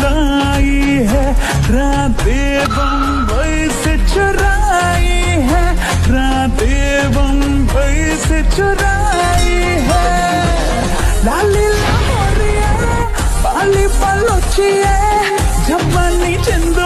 लाई है, रातें बम्बई से चुराई है, रातें बम्बई से चुराई है। लाली लाहौरिया, बाली बलोचिया, जवानी जिंद